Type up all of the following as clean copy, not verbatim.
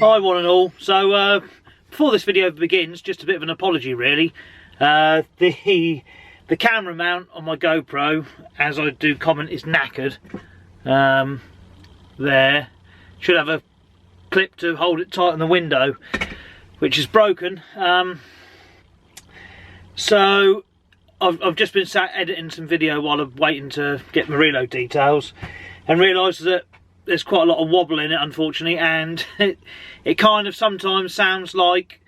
Hi one and all. So before this video begins, just a bit of an apology really. The camera mount on my GoPro, as I do comment, is knackered. There should have a clip to hold it tight on the window, which is broken. So I've just been sat editing some video while I'm waiting to get my reload details, and realised that there's quite a lot of wobble in it, unfortunately, and it kind of sometimes sounds like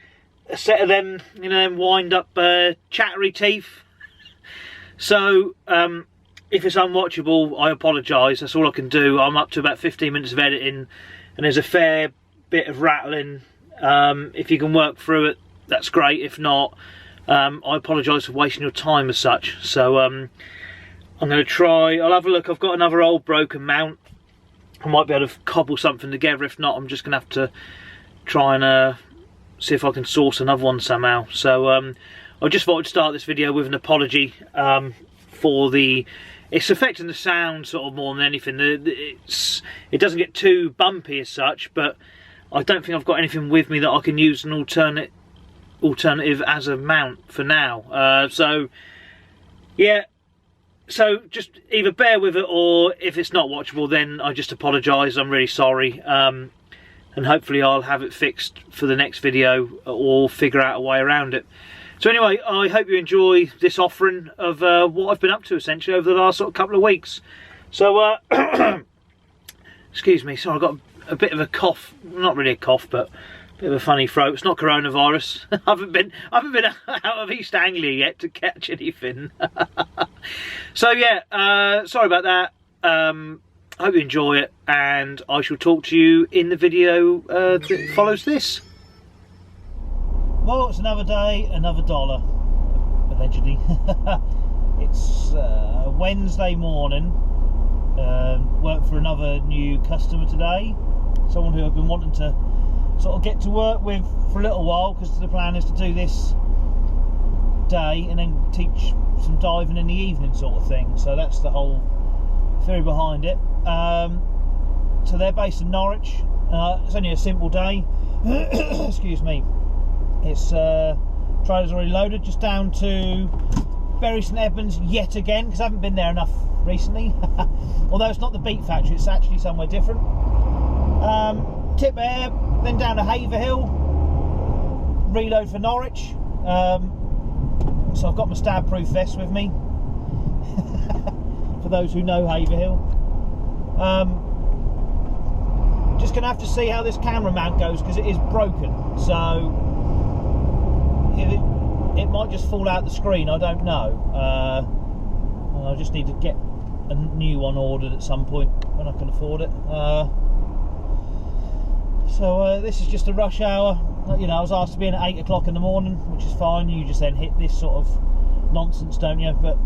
a set of them, you know, them wind up chattery teeth. So if it's unwatchable, I apologise. That's all I can do. I'm up to about 15 minutes of editing, and there's a fair bit of rattling. If you can work through it, that's great. If not, I apologise for wasting your time as such. So I'm going to try. I'll have a look. I've got another old broken mount. I might be able to cobble something together. If not, I'm just going to have to try and see if I can source another one somehow. So I just thought I'd start this video with an apology for it's affecting the sound sort of more than anything. It doesn't get too bumpy as such, but I don't think I've got anything with me that I can use an alternative as a mount for now. So yeah. So just either bear with it, or if it's not watchable, then I just apologise. I'm really sorry, and hopefully I'll have it fixed for the next video, or figure out a way around it. So anyway, I hope you enjoy this offering of what I've been up to essentially over the last sort of couple of weeks. So excuse me, so I've got a bit of a cough. Not really a cough, but a bit of a funny throat. It's not coronavirus. I haven't been out of East Anglia yet to catch anything. So yeah, sorry about that. I hope you enjoy it, and I shall talk to you in the video that follows this. Well, it's another day, another dollar, allegedly. It's Wednesday morning. Work for another new customer today. Someone who I've been wanting to sort of get to work with for a little while, because the plan is to do this day and then teach some diving in the evening sort of thing. So that's the whole theory behind it. So they're based in Norwich. It's only a simple day. Excuse me. It's trailer's already loaded, just down to Bury St Edmunds yet again, because I haven't been there enough recently. Although it's not the Beat Factory, it's actually somewhere different. Tip there, then down to Haverhill, reload for Norwich. So I've got my stab proof vest with me, for those who know Haverhill. Just gonna have to see how this camera mount goes, because it is broken, so it might just fall out the screen, I don't know. I just need to get a new one ordered at some point when I can afford it. So this is just a rush hour. You know, I was asked to be in at 8 o'clock in the morning, which is fine. You just then hit this sort of nonsense, don't you? But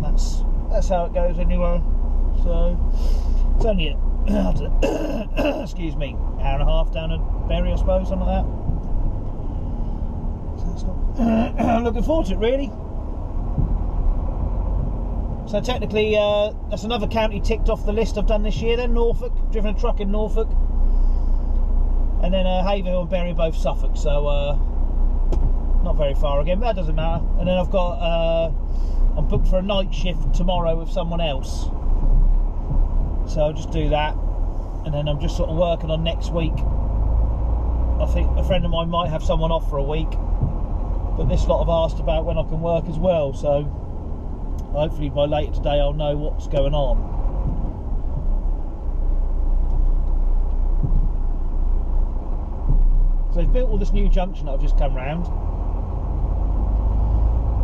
that's how it goes anyway. So it's only excuse me, hour and a half down to Bury, I suppose, something like that. So it's not looking forward to it really. So technically, that's another county ticked off the list I've done this year. Then Norfolk, driven a truck in Norfolk. And then Haverhill and Bury both Suffolk, so not very far again, but that doesn't matter. And then I've got, I'm booked for a night shift tomorrow with someone else. So I'll just do that. And then I'm just sort of working on next week. I think a friend of mine might have someone off for a week. But this lot have asked about when I can work as well, so hopefully by later today I'll know what's going on. So they've built all this new junction that I've just come round,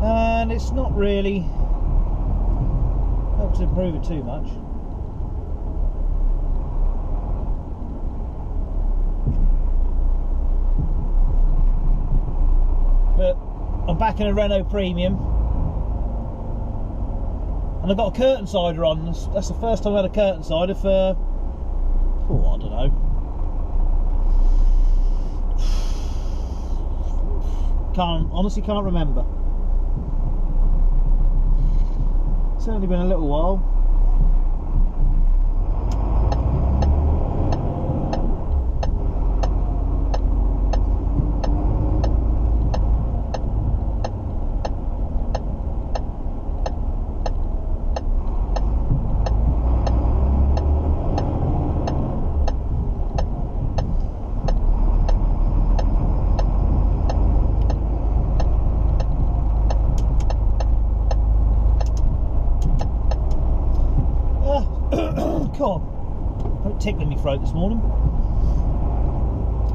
and it's not really helped to improve it too much. But I'm back in a Renault Premium, and I've got a curtain sider on. That's the first time I had a curtain sider for, oh, I don't know. Honestly can't remember. It's only been a little while. God, a bit tickling my throat this morning.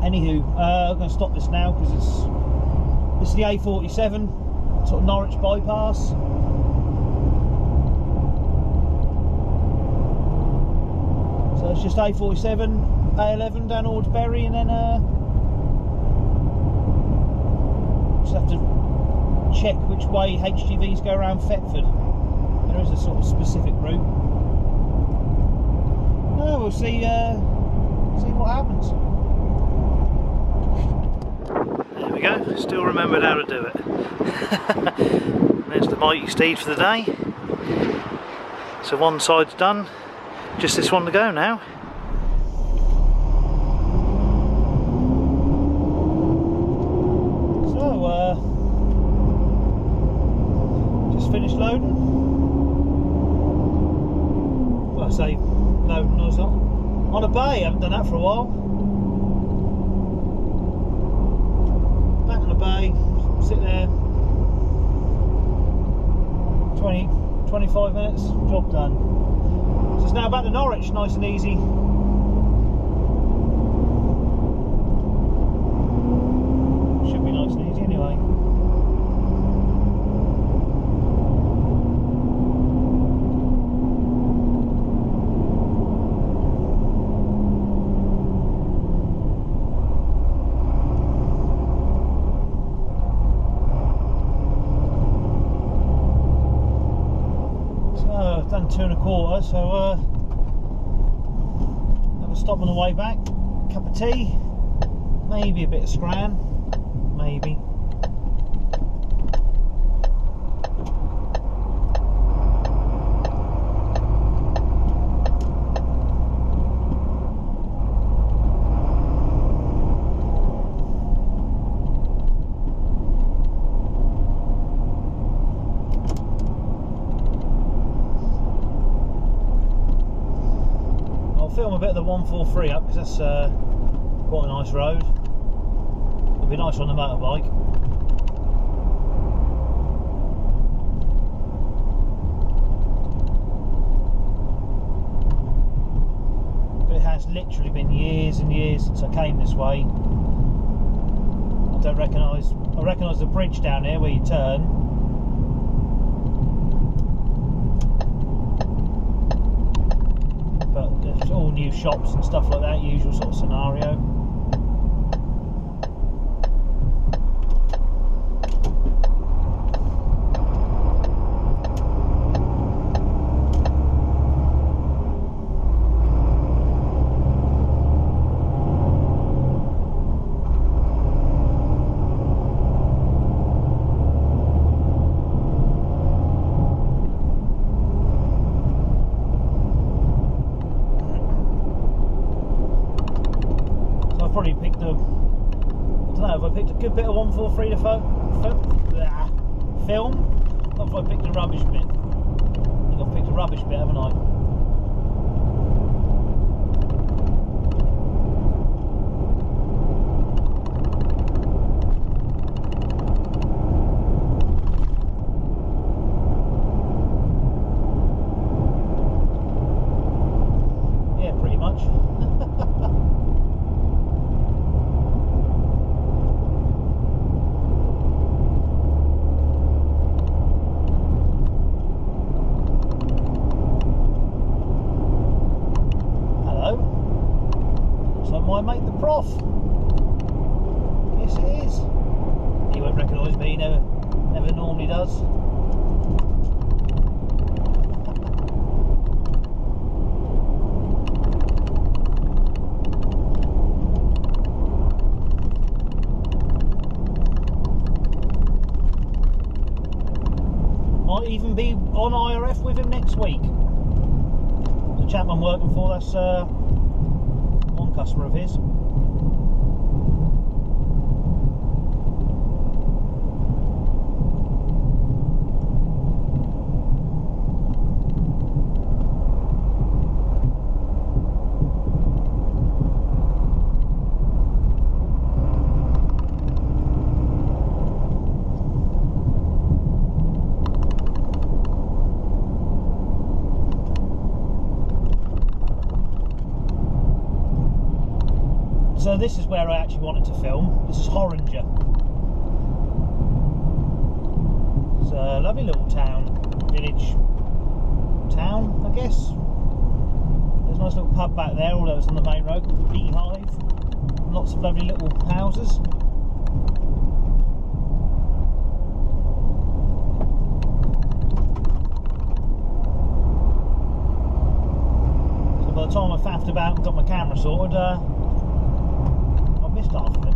Anywho, I'm going to stop this now because this is the A47, sort of Norwich bypass. So it's just A47, A11 down towards Bury, and then just have to check which way HGVs go around Thetford. There is a sort of specific route. Oh, we'll see what happens. There we go, still remembered how to do it. There's the mighty steed for the day. So one side's done, just this one to go now. So, just finished loading. Well, I say loading, no, it's not. On a bay, I haven't done that for a while. Back on the bay, sit there, 20-25 minutes, job done. So it's now back to Norwich, nice and easy. Should be nice and easy anyway. Done 2 1/4, so have a stop on the way back, cup of tea, maybe a bit of scran, maybe. Film a bit of the 143 up because that's quite a nice road. It'll be nice on the motorbike. But it has literally been years and years since I came this way. I recognise the bridge down here where you turn. All new shops and stuff like that, usual sort of scenario. Probably picked a, I don't know, if I picked a good bit of 143 to film, or if I picked a rubbish bit. I think I've picked a rubbish bit, haven't I? Yeah, pretty much. My mate the Prof. Yes it is. He won't recognise me, never normally does. Might even be on IRF with him next week. The chap I'm working for, that's one customer of his. So this is where I actually wanted to film. This is Horringer. It's a lovely little village town, I guess. There's a nice little pub back there, although it's on the main road, called the Beehive. Lots of lovely little houses. So by the time I faffed about and got my camera sorted, I missed half of it.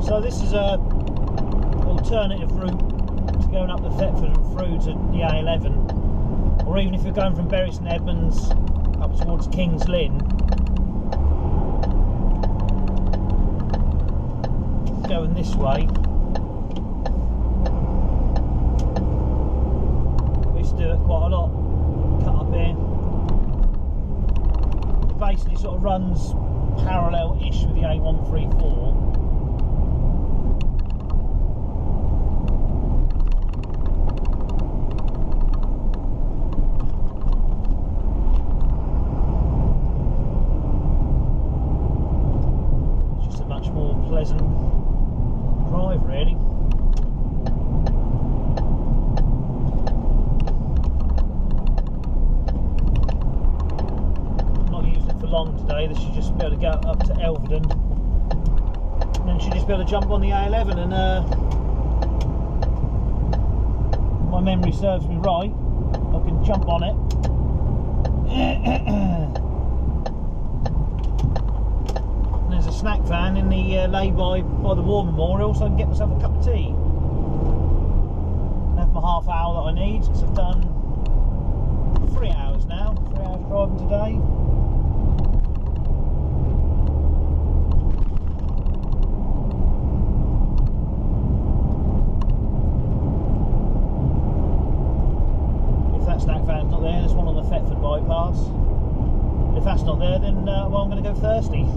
So this is a alternative route to going up the Thetford and through to the A11, or even if you're going from Bury St Edmunds up towards Kings Lynn, going this way. We used to do it quite a lot, cut up here. It basically sort of runs parallel-ish with the A134. Pleasant drive, really. Not using it for long today. This should just be able to go up to Elvedon, and then should just be able to jump on the A11. And my memory serves me right, I can jump on it. There's a snack van in the lay-by by the War Memorial, so I can get myself a cup of tea and have my half hour that I need, because I've done 3 hours now, 3 hours driving today. If that snack van's not there, there's one on the Thetford bypass. If that's not there, then well, I'm going to go thirsty.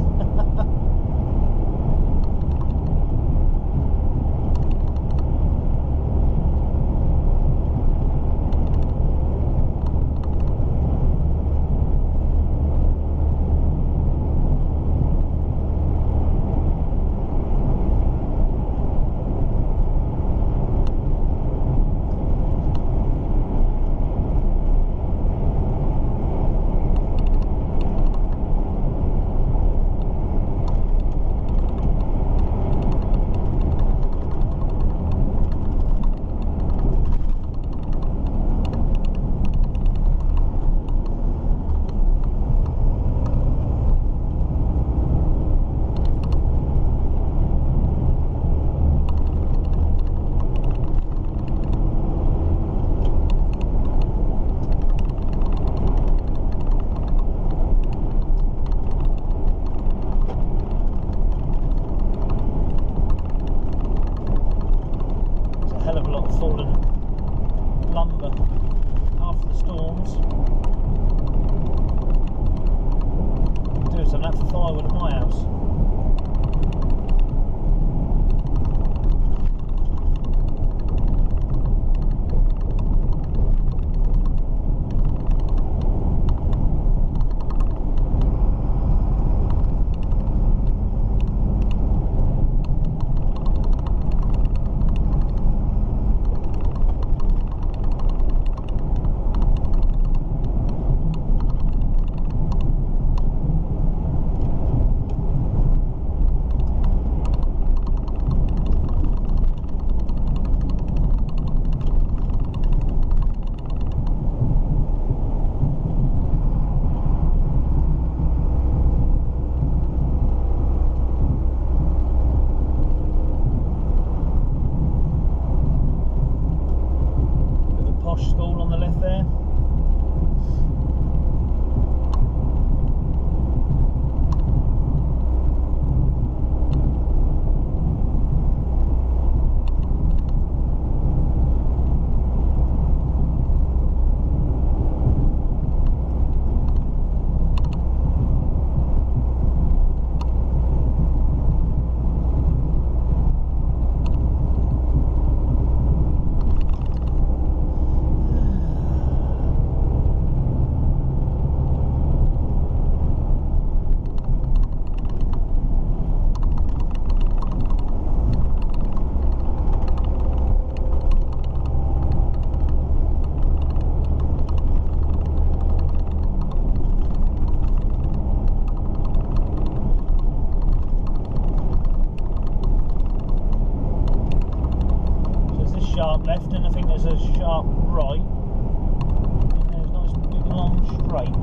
sharp left, and I think there's a sharp right, and there's a nice big long straight.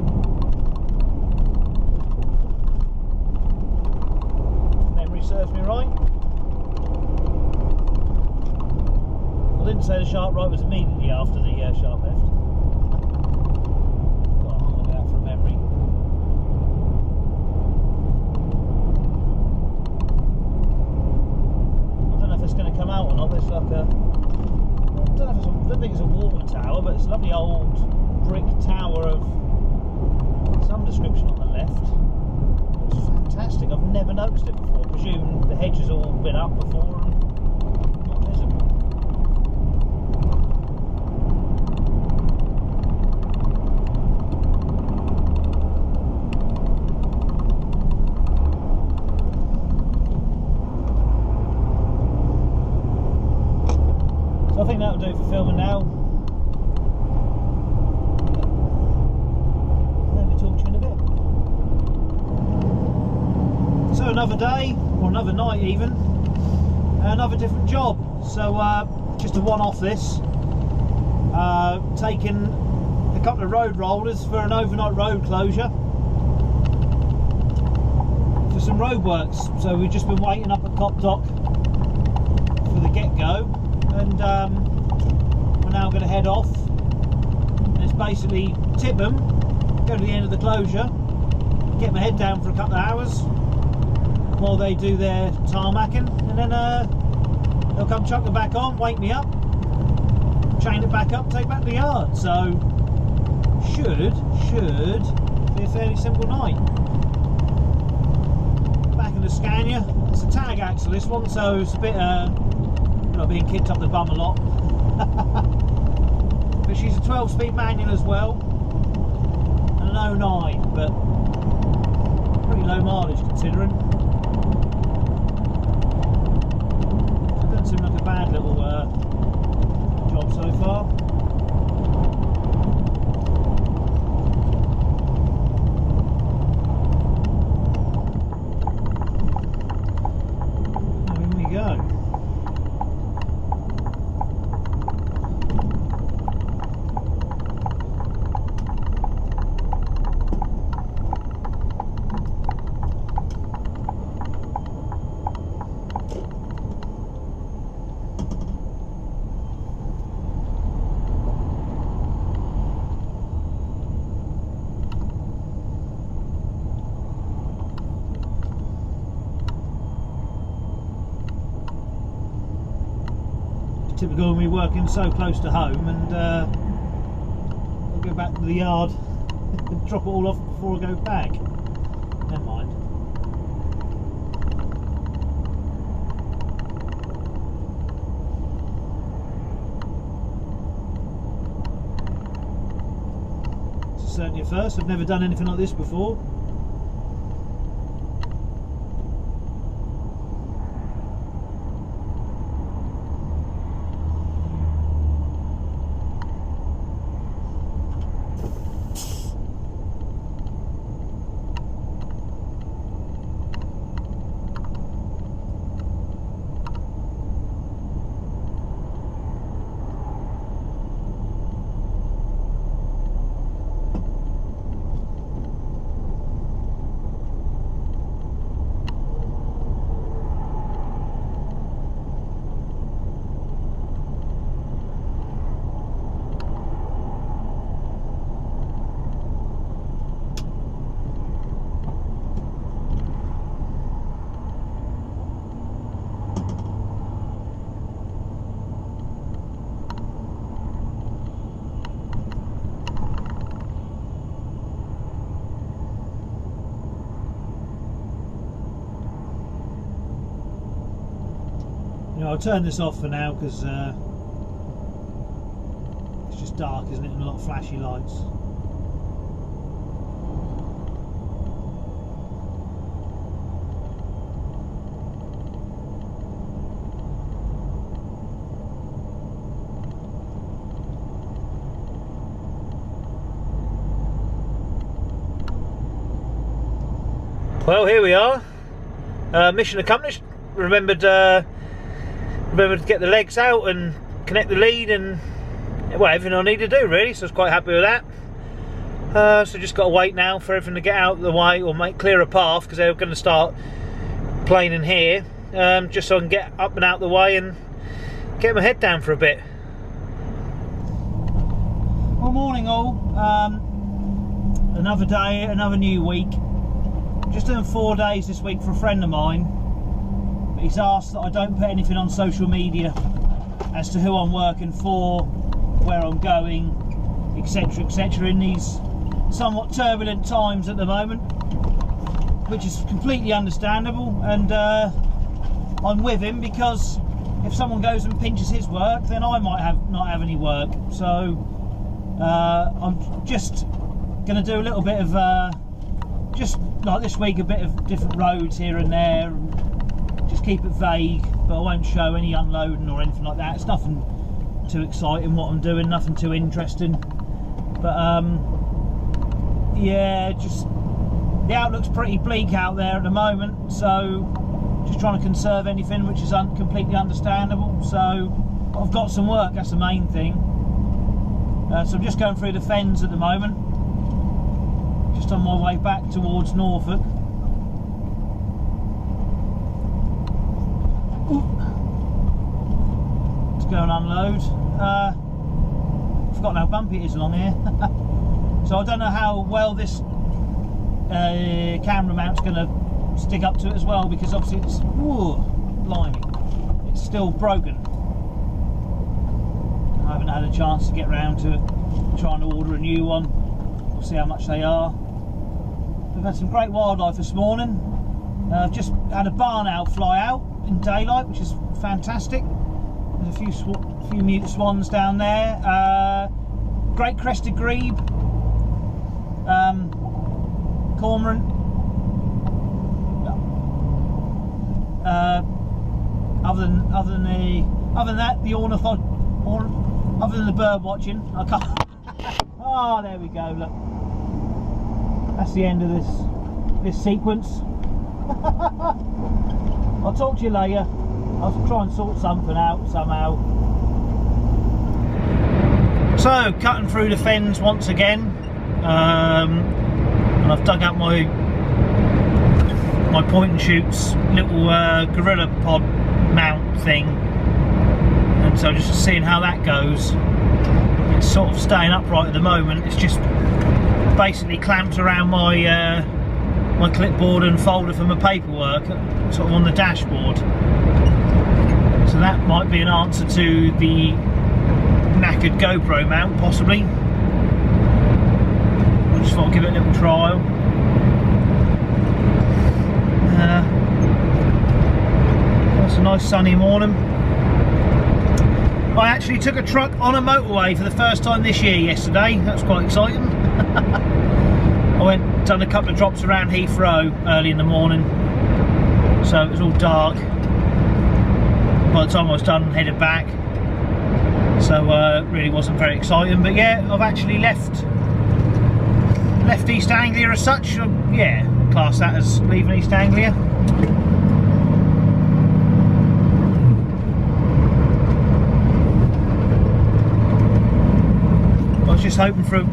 If memory serves me right. I didn't say the sharp right was immediately after the sharp left. Oh, look at that from memory. It's going to come out or not. There's like a, I don't think it's a water tower, but it's a lovely old brick tower of some description on the left. It's fantastic. I've never noticed it before. I presume the hedge has all been up before and not visible. I think that'll do for filming now. Maybe talk to you in a bit. So another day, or another night even, another different job. So just to one-off this, taking a couple of road rollers for an overnight road closure for some road works. So we've just been waiting up at Cop Dock for the get-go. And we're now going to head off, and it's basically tip them, go to the end of the closure, get my head down for a couple of hours while they do their tarmacking, and then they'll come chuck them back on, wake me up, chain it back up, take it back to the yard. So should be a fairly simple night. Back in the Scania, it's a tag axle this one, so it's a bit not being kicked up the bum a lot. But she's a 12-speed manual as well, and an 09, but pretty low mileage considering. It doesn't seem like a bad little job so far. Here we go. Typical of me working so close to home, and I'll go back to the yard and drop it all off before I go back. Never mind. It's certainly a first. I've never done anything like this before. I'll turn this off for now because it's just dark, isn't it, and a lot of flashy lights. Well, here we are. Mission accomplished. Remembered to get the legs out and connect the lead, and well, everything I need to do really, so I was quite happy with that. So just got to wait now for everything to get out of the way, or clear a path, because they're going to start planing here, just so I can get up and out the way and get my head down for a bit. Well, morning all. Another day, another new week. Just doing 4 days this week for a friend of mine, but he's asked that I don't put anything on social media as to who I'm working for, where I'm going, etc, etc, in these somewhat turbulent times at the moment, which is completely understandable, and I'm with him, because if someone goes and pinches his work, then I might not have any work. So I'm just going to do a little bit of just like this week, a bit of different roads here and there, and just keep it vague, but I won't show any unloading or anything like that. It's nothing too exciting what I'm doing, nothing too interesting, but yeah, just the outlook's pretty bleak out there at the moment, so just trying to conserve anything, which is completely understandable. So I've got some work, that's the main thing. So I'm just going through the fens at the moment, just on my way back towards Norfolk. Let's go and unload. I've forgotten how bumpy it is along here. So I don't know how well this camera mount's going to stick up to it as well, because obviously it's, whoa, blimey, it's still broken. I haven't had a chance to get round to it, trying to order a new one. We'll see how much they are. We've had some great wildlife this morning. I've just had a barn owl fly out in daylight, which is fantastic. There's a few mute swans down there. Great crested grebe, cormorant. Other than that, the other than the bird watching, I can't. Oh, there we go. Look, that's the end of this sequence. I'll talk to you later. I'll try and sort something out somehow. So, cutting through the fens once again, and I've dug up my point and shoots little gorilla pod mount thing, and so just seeing how that goes. It's sort of staying upright at the moment. It's just basically clamped around my my clipboard and folder for my paperwork, sort of on the dashboard. So that might be an answer to the knackered GoPro mount, possibly. I just thought I'd give it a little trial. It's a nice sunny morning. I actually took a truck on a motorway for the first time this year yesterday. That was quite exciting. I done a couple of drops around Heathrow early in the morning, so it was all dark by the time I was done and headed back. So really wasn't very exciting, but yeah, I've actually left East Anglia as such. Yeah, class that as leaving East Anglia. I was just hoping for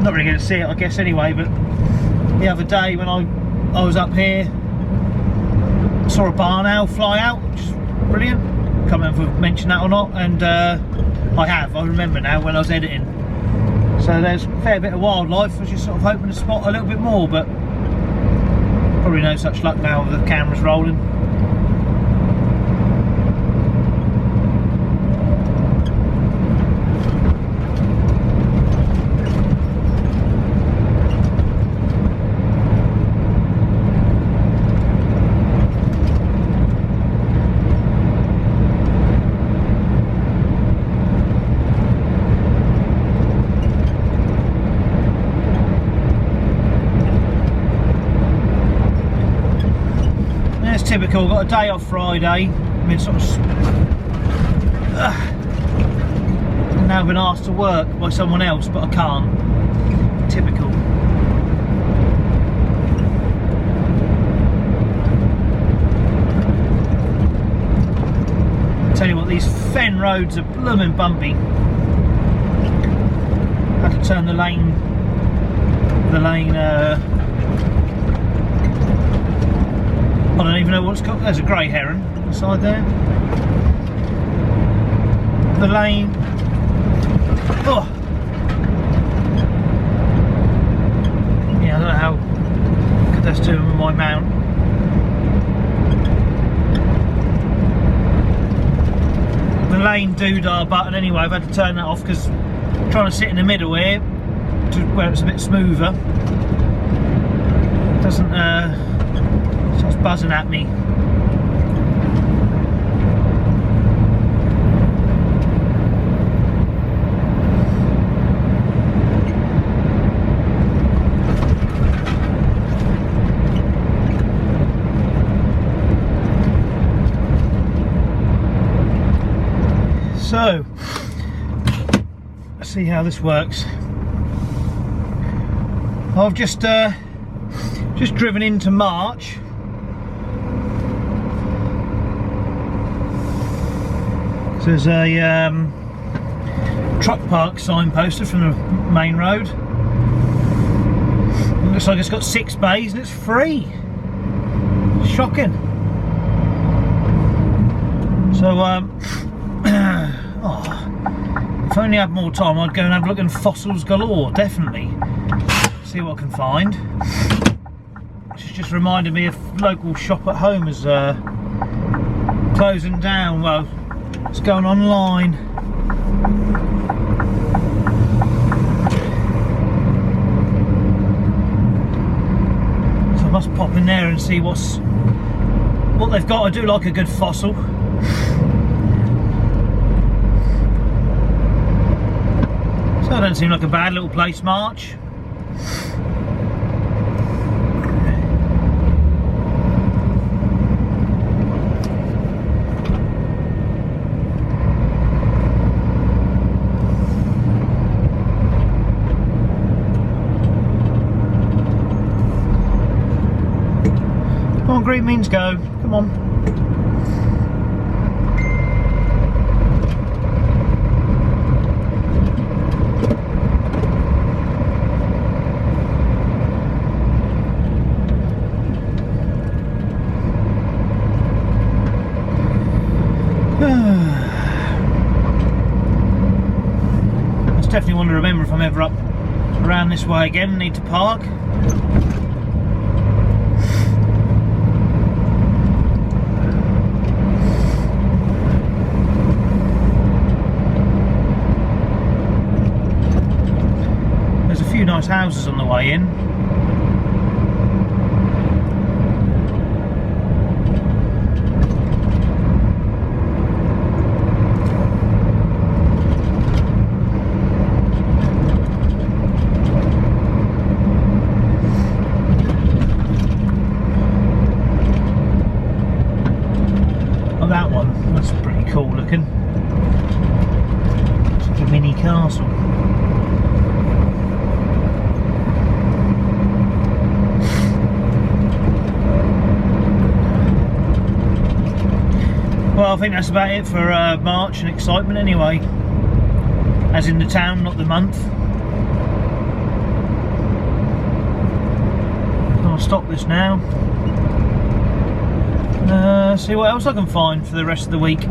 not really going to see it, I guess, anyway, but the other day when I was up here, I saw a barn owl fly out, which is brilliant. Can't remember if I've mentioned that or not, and I remember now when I was editing. So there's a fair bit of wildlife. I was just sort of hoping to spot a little bit more, but probably no such luck now with the cameras rolling. Typical, got a day off Friday. I mean, sort of now been asked to work by someone else, but I can't. Typical. tell you what, these fen roads are blooming bumpy. Had to turn the lane I don't even know what it's called. There's a grey heron on the side there. The lane. Oh. Yeah, I don't know how good that's doing with my mount. The lane doodah button anyway, I've had to turn that off because I'm trying to sit in the middle here to where it's a bit smoother. It doesn't starts buzzing at me. So, let's see how this works. I've just driven into March. So there's a truck park sign posted from the main road. It looks like it's got 6 bays and it's free. Shocking. So if I only had more time, I'd go and have a look in fossils galore, definitely. See what I can find. It's just reminded me of local shop at home is closing down. Well, it's going online. So I must pop in there and see what they've got. I do like a good fossil. So it don't seem like a bad little place, March. Come on, green means go. Come on. That's definitely one to remember if I'm ever up around this way again. Need to park. There's a few nice houses on the way in. That one, that's pretty cool looking. It's like a mini castle. Well, I think that's about it for March and excitement anyway. As in the town, not the month. I'll stop this now. See what else I can find for the rest of the week.